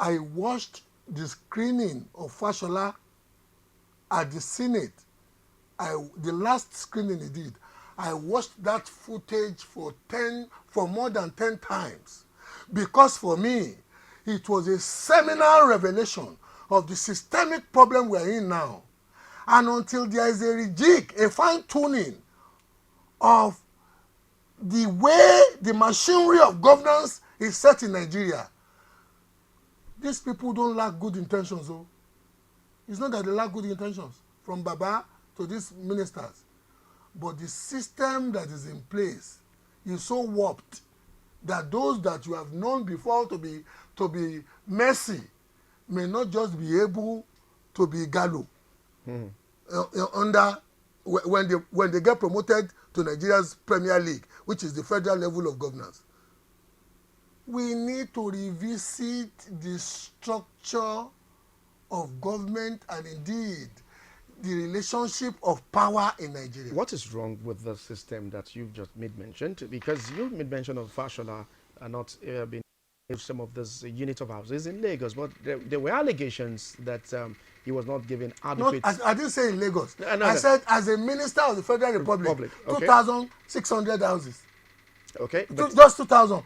I watched the screening of Fashola at the Senate. The last screening he did, I watched that footage for more than 10 times, because for me it was a seminal revelation of the systemic problem we are in now. And until there is a rejig, a fine-tuning of the way the machinery of governance is set in Nigeria, these people don't lack good intentions. Oh. It's not that they lack good intentions, from Baba to these ministers, but the system that is in place is so warped that those that you have known before to be mercy may not just be able to be gallo under when they get promoted to Nigeria's Premier League, which is the federal level of governance. We need to revisit the structure of government and indeed the relationship of power in Nigeria. What is wrong with the system that you've just made mention? Because you made mention of Fashola and not being some of this unit of houses in Lagos, but there were allegations that he was not given adequate. I didn't say in Lagos. No, I said as a minister of the Federal Republic, okay. 2,600 houses. Okay. Just 2,000.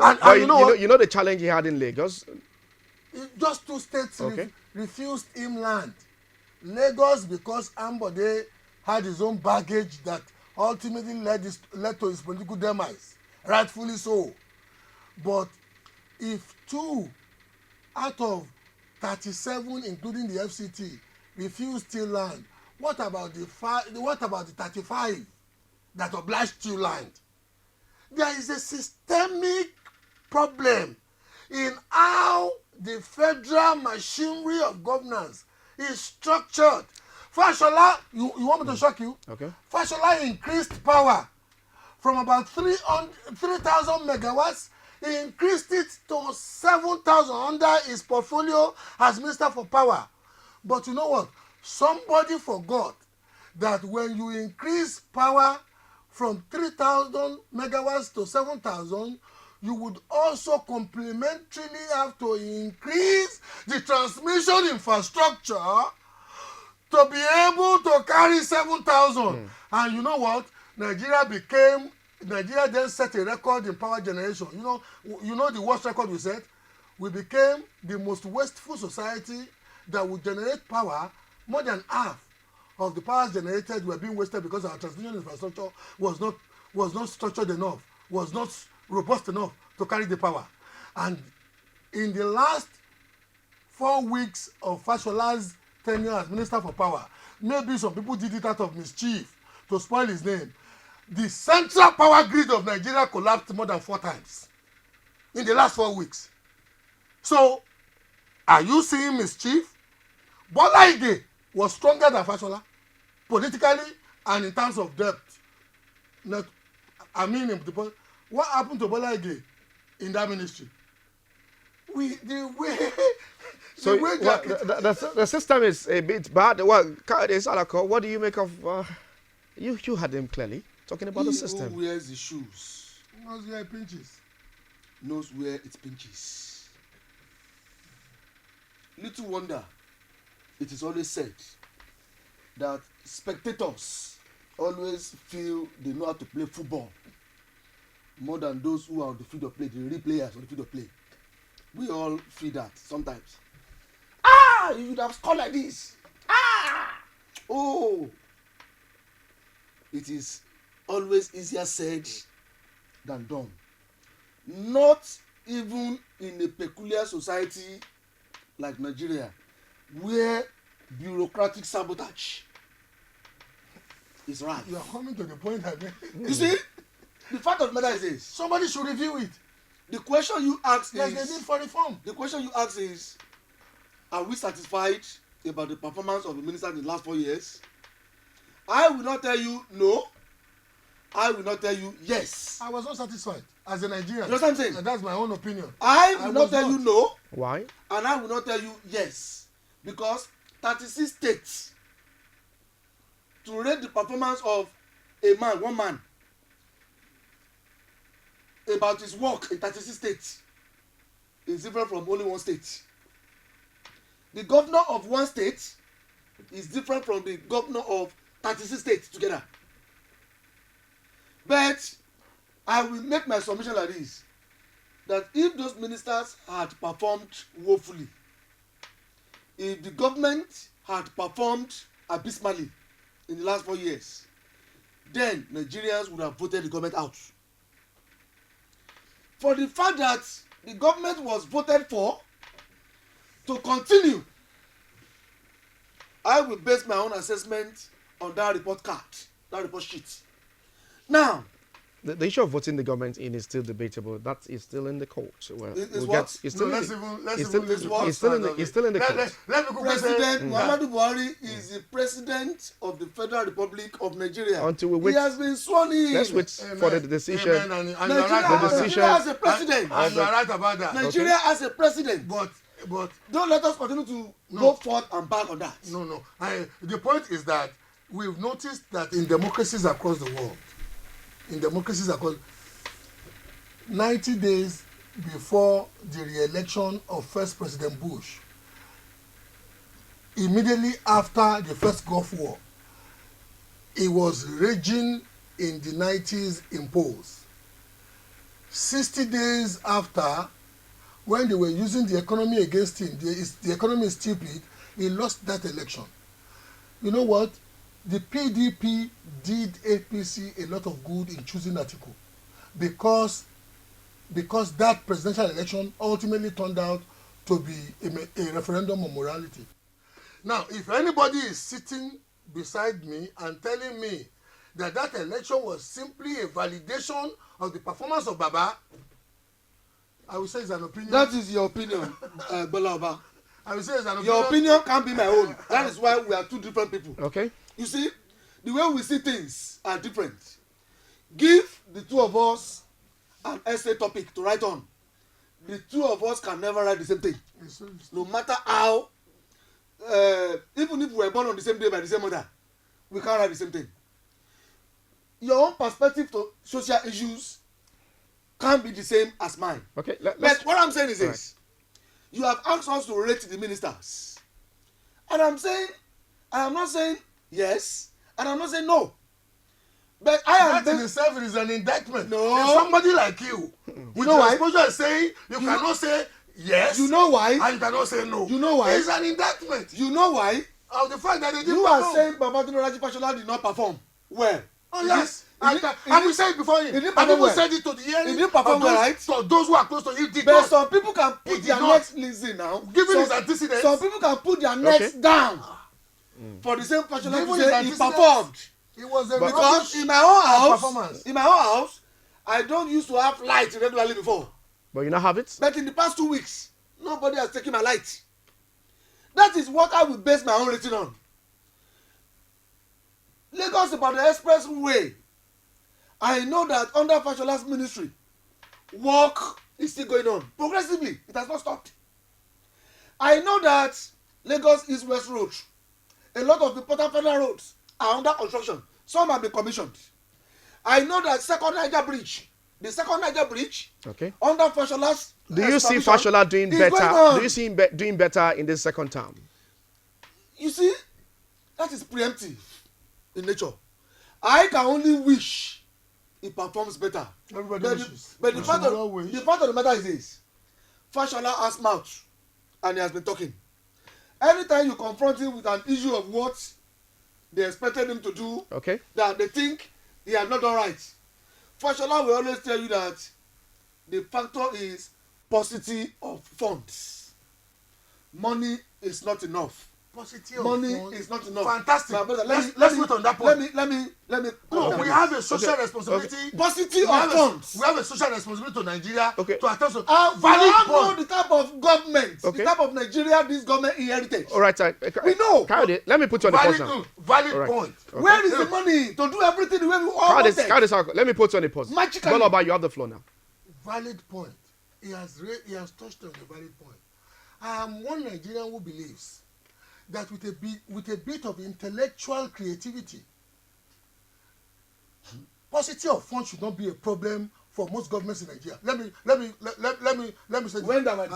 And you know the challenge he had in Lagos? Just two states refused him land. Lagos, because Ambode had his own baggage that ultimately led to his political demise, rightfully so. But if 2 out of 37, including the FCT, refused still land, what about the 35 that obliged you land? There is a systemic problem in how the federal machinery of governance is structured. Fashola, you want me to shock you? Okay. Fashola increased power from about 3,000 megawatts. He increased it to 7,000 under his portfolio as Minister for Power. But you know what? Somebody forgot that when you increase power from 3,000 megawatts to 7,000, you would also complementarily have to increase the transmission infrastructure to be able to carry 7,000. And you know what? Nigeria then set a record in power generation. You know the worst record we set? We became the most wasteful society that would generate power. More than half of the powers generated were being wasted because our transmission infrastructure was not structured enough, was not robust enough to carry the power. And in the last 4 weeks of Fashola's tenure as Minister for Power, maybe some people did it out of mischief to spoil his name. The central power grid of Nigeria collapsed more than 4 times in the last 4 weeks. So, are you seeing mischief? Bola Ige was stronger than Fashola, politically and in terms of depth. What happened to Bola Ige in that ministry? The system is a bit bad. Well, what do you make of? You had him clearly talking about the system. Who wears the shoes knows where it pinches. Knows where it pinches. Little wonder, it is always said that spectators always feel they know how to play football more than those who are on the field of play, the real players on the field of play. We all feel that sometimes. You would have scored like this. Oh, it is always easier said than done. Not even in a peculiar society like Nigeria, where bureaucratic sabotage is right. You are coming to the point again. You see, the fact of the matter is this: somebody should review it. The question you ask There's a need for reform. The question you ask is, are we satisfied about the performance of the minister in the last 4 years? I will not tell you no. I will not tell you yes. I was not satisfied as a Nigerian. You know what I'm saying? And that's my own opinion. I will not tell you no. Why? And I will not tell you yes. Because 36 states to rate the performance of one man, about his work in 36 states is different from only one state. The governor of one state is different from the governor of 36 states together. But I will make my submission like this, that if those ministers had performed woefully, if the government had performed abysmally in the last 4 years, then Nigerians would have voted the government out. For the fact that the government was voted for to continue, I will base my own assessment on that report card, that report sheet. Now, The issue of voting the government in is still debatable. That is still in the court. Well, It's what? It's still No, in let's the, even it's listen still, what it's still in the, stands it's still in the of it. court. Let me quickly say, President Muhammadu Buhari is the president of the Federal Republic of Nigeria. Until we wait, He has been sworn in. let's wait for the decision. Amen, and you are right the about decision- Nigeria has a president. that. And you are right about that. Nigeria has a president. But Don't let us continue to go forth and back on that. no. The point is that we've noticed that in democracies across the world, 90 days before the re-election of first President Bush, immediately after the first Gulf War, it was raging in the 90s in polls. 60 days after, when they were using the economy against him, the economy is stupid, he lost that election. You know what? The PDP did APC a lot of good in choosing Atiku because that presidential election ultimately turned out to be a referendum on morality. Now, if anybody is sitting beside me and telling me that election was simply a validation of the performance of Baba, I will say it's an opinion. That is your opinion, Bola Oba. I will say it's an opinion. Your opinion can't be my own. That is why we are two different people. Okay. You see, the way we see things are different. Give the two of us an essay topic to write on. The two of us can never write the same thing. No matter how, even if we were born on the same day by the same mother, we can't write the same thing. Your own perspective to social issues can't be the same as mine. Okay. But what I'm saying is this. You have asked us to rate the ministers. And I am not saying yes, and I'm not saying no. But That in itself is an indictment. No. If somebody like you, with know why? exposure is saying you cannot say yes, You know why? and you cannot say no. You know why? It's an indictment You know why? of the fact that they didn't You are perform. saying Babajide Raji Fashola did not perform well. Oh He yes, did- and we said it before him. he didn't And perform people well. said it to the hearing. He didn't perform of well, those, right? So those who are close to him did But not. some people can He put did their not. necks, listen now. Given his antecedents. Some people can put their necks down for the same Fashola Given to his say he antecedents, performed. It was a Because rubbish in my own house, performance. I don't used to have light regularly before. But you now have it. But in the past 2 weeks, nobody has taken my light. That is what I will base my own rating on. Lagos about the expressway. I know that under Fashola's ministry, work is still going on. Progressively, it has not stopped. I know that Lagos East-West Road, a lot of important federal roads are under construction. Some have been commissioned. I know that the second Niger Bridge, Okay. under Fashola's Do you see supervision Fashola doing is going better? on. Do you see him doing better in this second term? You see, that is preemptive in nature. I can only wish he performs better. Everybody But wishes. but the We fact should all wish. of the matter is this: Fashola has mouth, and he has been talking. Anytime you confront him with an issue of what they expected him to do, Okay. that they think he has not done right, Fashola will always tell you that the factor is paucity of funds. Money is not enough. Positive Money funds. is not enough. Fantastic. My brother, Let's wait on that point. Let me. No, calm we down. have a social responsibility. Paucity We of have funds. we have a social responsibility to Nigeria Okay. to attend to We valid all know point. the type of government, Okay. the type of Nigeria this government inherited. All right. We know. Kayode, let me put you on the pause now. Valid All right. point. Where is the money to do everything the way we all Kayode, wanted? let me put you on the pause. Magically. Boloba, you have the floor now. Valid point. He has touched on a valid point. I am one Nigerian who believes that with a bit of intellectual creativity, paucity of funds should not be a problem for most governments in Nigeria. Let me say this. When there were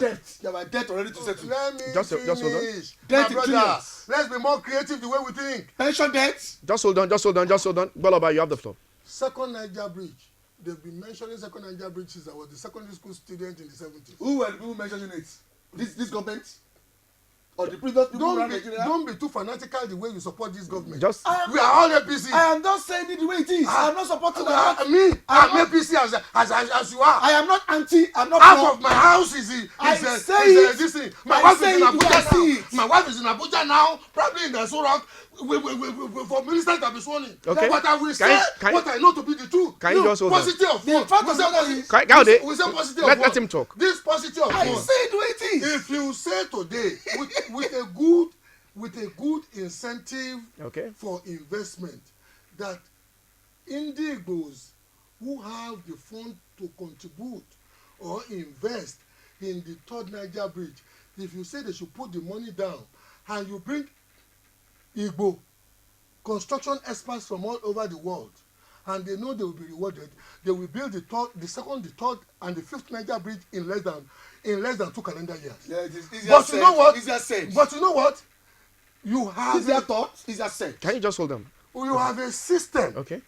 debt, already to settle. Let me Just hold on. finish. Debt My in 2 brother, years. let's be more creative the way we think. Pension debt. Just hold on. Boloba, you have the floor. Second Niger Bridge. They've been mentioning Second Niger Bridge since I was the secondary school student in the 70s. Who were the people mentioning it? This government? Or the previous people around Nigeria? Don't be too fanatical the way you support this government. Just We are all APC. I am just saying it the way it is. I am not supporting that. I'm APC as you are. I am not anti. I'm not Half pro. of my house is this thing. My wife is in Abuja now. My wife is in Abuja now, probably in the Surrock, for ministers to be sworn in. Okay. But I will say what I know to be the truth. Can you just hold on? Positive of The fact we of say the matter positive. is- We say positive Let of him talk. This positive of I one. say it the way it is. If you say today with a good incentive Okay. for investment that Indigbos who have the fund to contribute or invest in the third Niger Bridge, if you say they should put the money down and you bring Igbo construction experts from all over the world and they know they will be rewarded, they will build the second, the third and the fifth Niger Bridge in less than 2 calendar years. Yeah, it is easier But said. you know what? Easier said. But you know what? You have Easier thought. Easier said. Can you just hold on? you have a system Okay.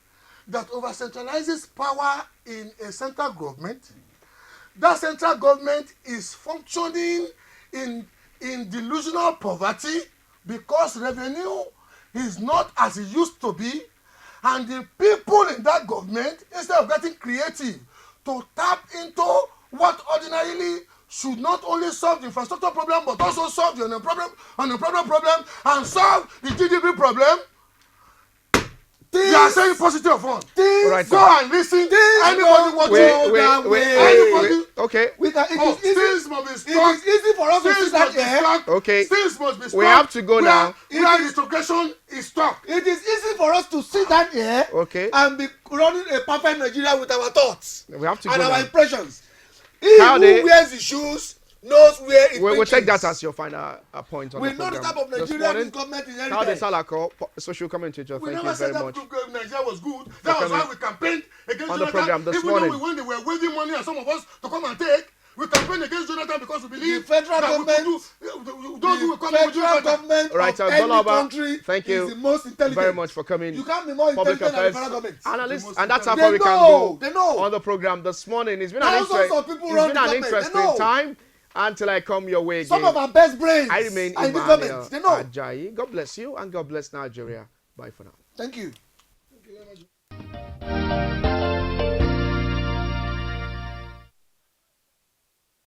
that over-centralizes power in a central government. That central government is functioning in delusional poverty because revenue is not as it used to be, and the people in that government, instead of getting creative to tap into what ordinarily should not only solve the infrastructure problem but also solve the unemployment problem and solve the GDP problem, they are saying positive of one. All right, Go sir. and listen. Anybody watching? Wait. Okay. We can, it is Things easy. must be It stopped. is easy for us to Things sit down must be here. stopped. Okay. Things must be stopped. We have to go now. Where retrogression is stopped. It is easy for us to sit down here Okay. and be running a perfect Nigeria with our thoughts We have to and go our now. impressions. He Kayode, who wears the shoes knows where it We'll take that begins. as your final point on We the know the program. type of This Nigeria morning, this government is Kayode inherited. Salako, social commentator, We thank never you said very that much. Nigeria was good. That was coming why we campaigned against on the Jonathan. program this Even morning. though when they were waving money and some of us to come and take, we campaigned against Jonathan because we believe The federal that government- we could do, those who will come The with federal Jonathan. government All right, of any Boloba, country thank you is the most intelligent. very much for coming. You can't be more Public intelligent than the affairs federal government. analysts, The and that's how They far we can know, go they know. on the program this morning. It's been Thousands of people run the government, they interesting know. time until I come your way again. Some of our best brains I remain are in the Emmanuel government. They know. Ajayi. God bless you and God bless Nigeria. Bye for now. Thank you. Thank you very much.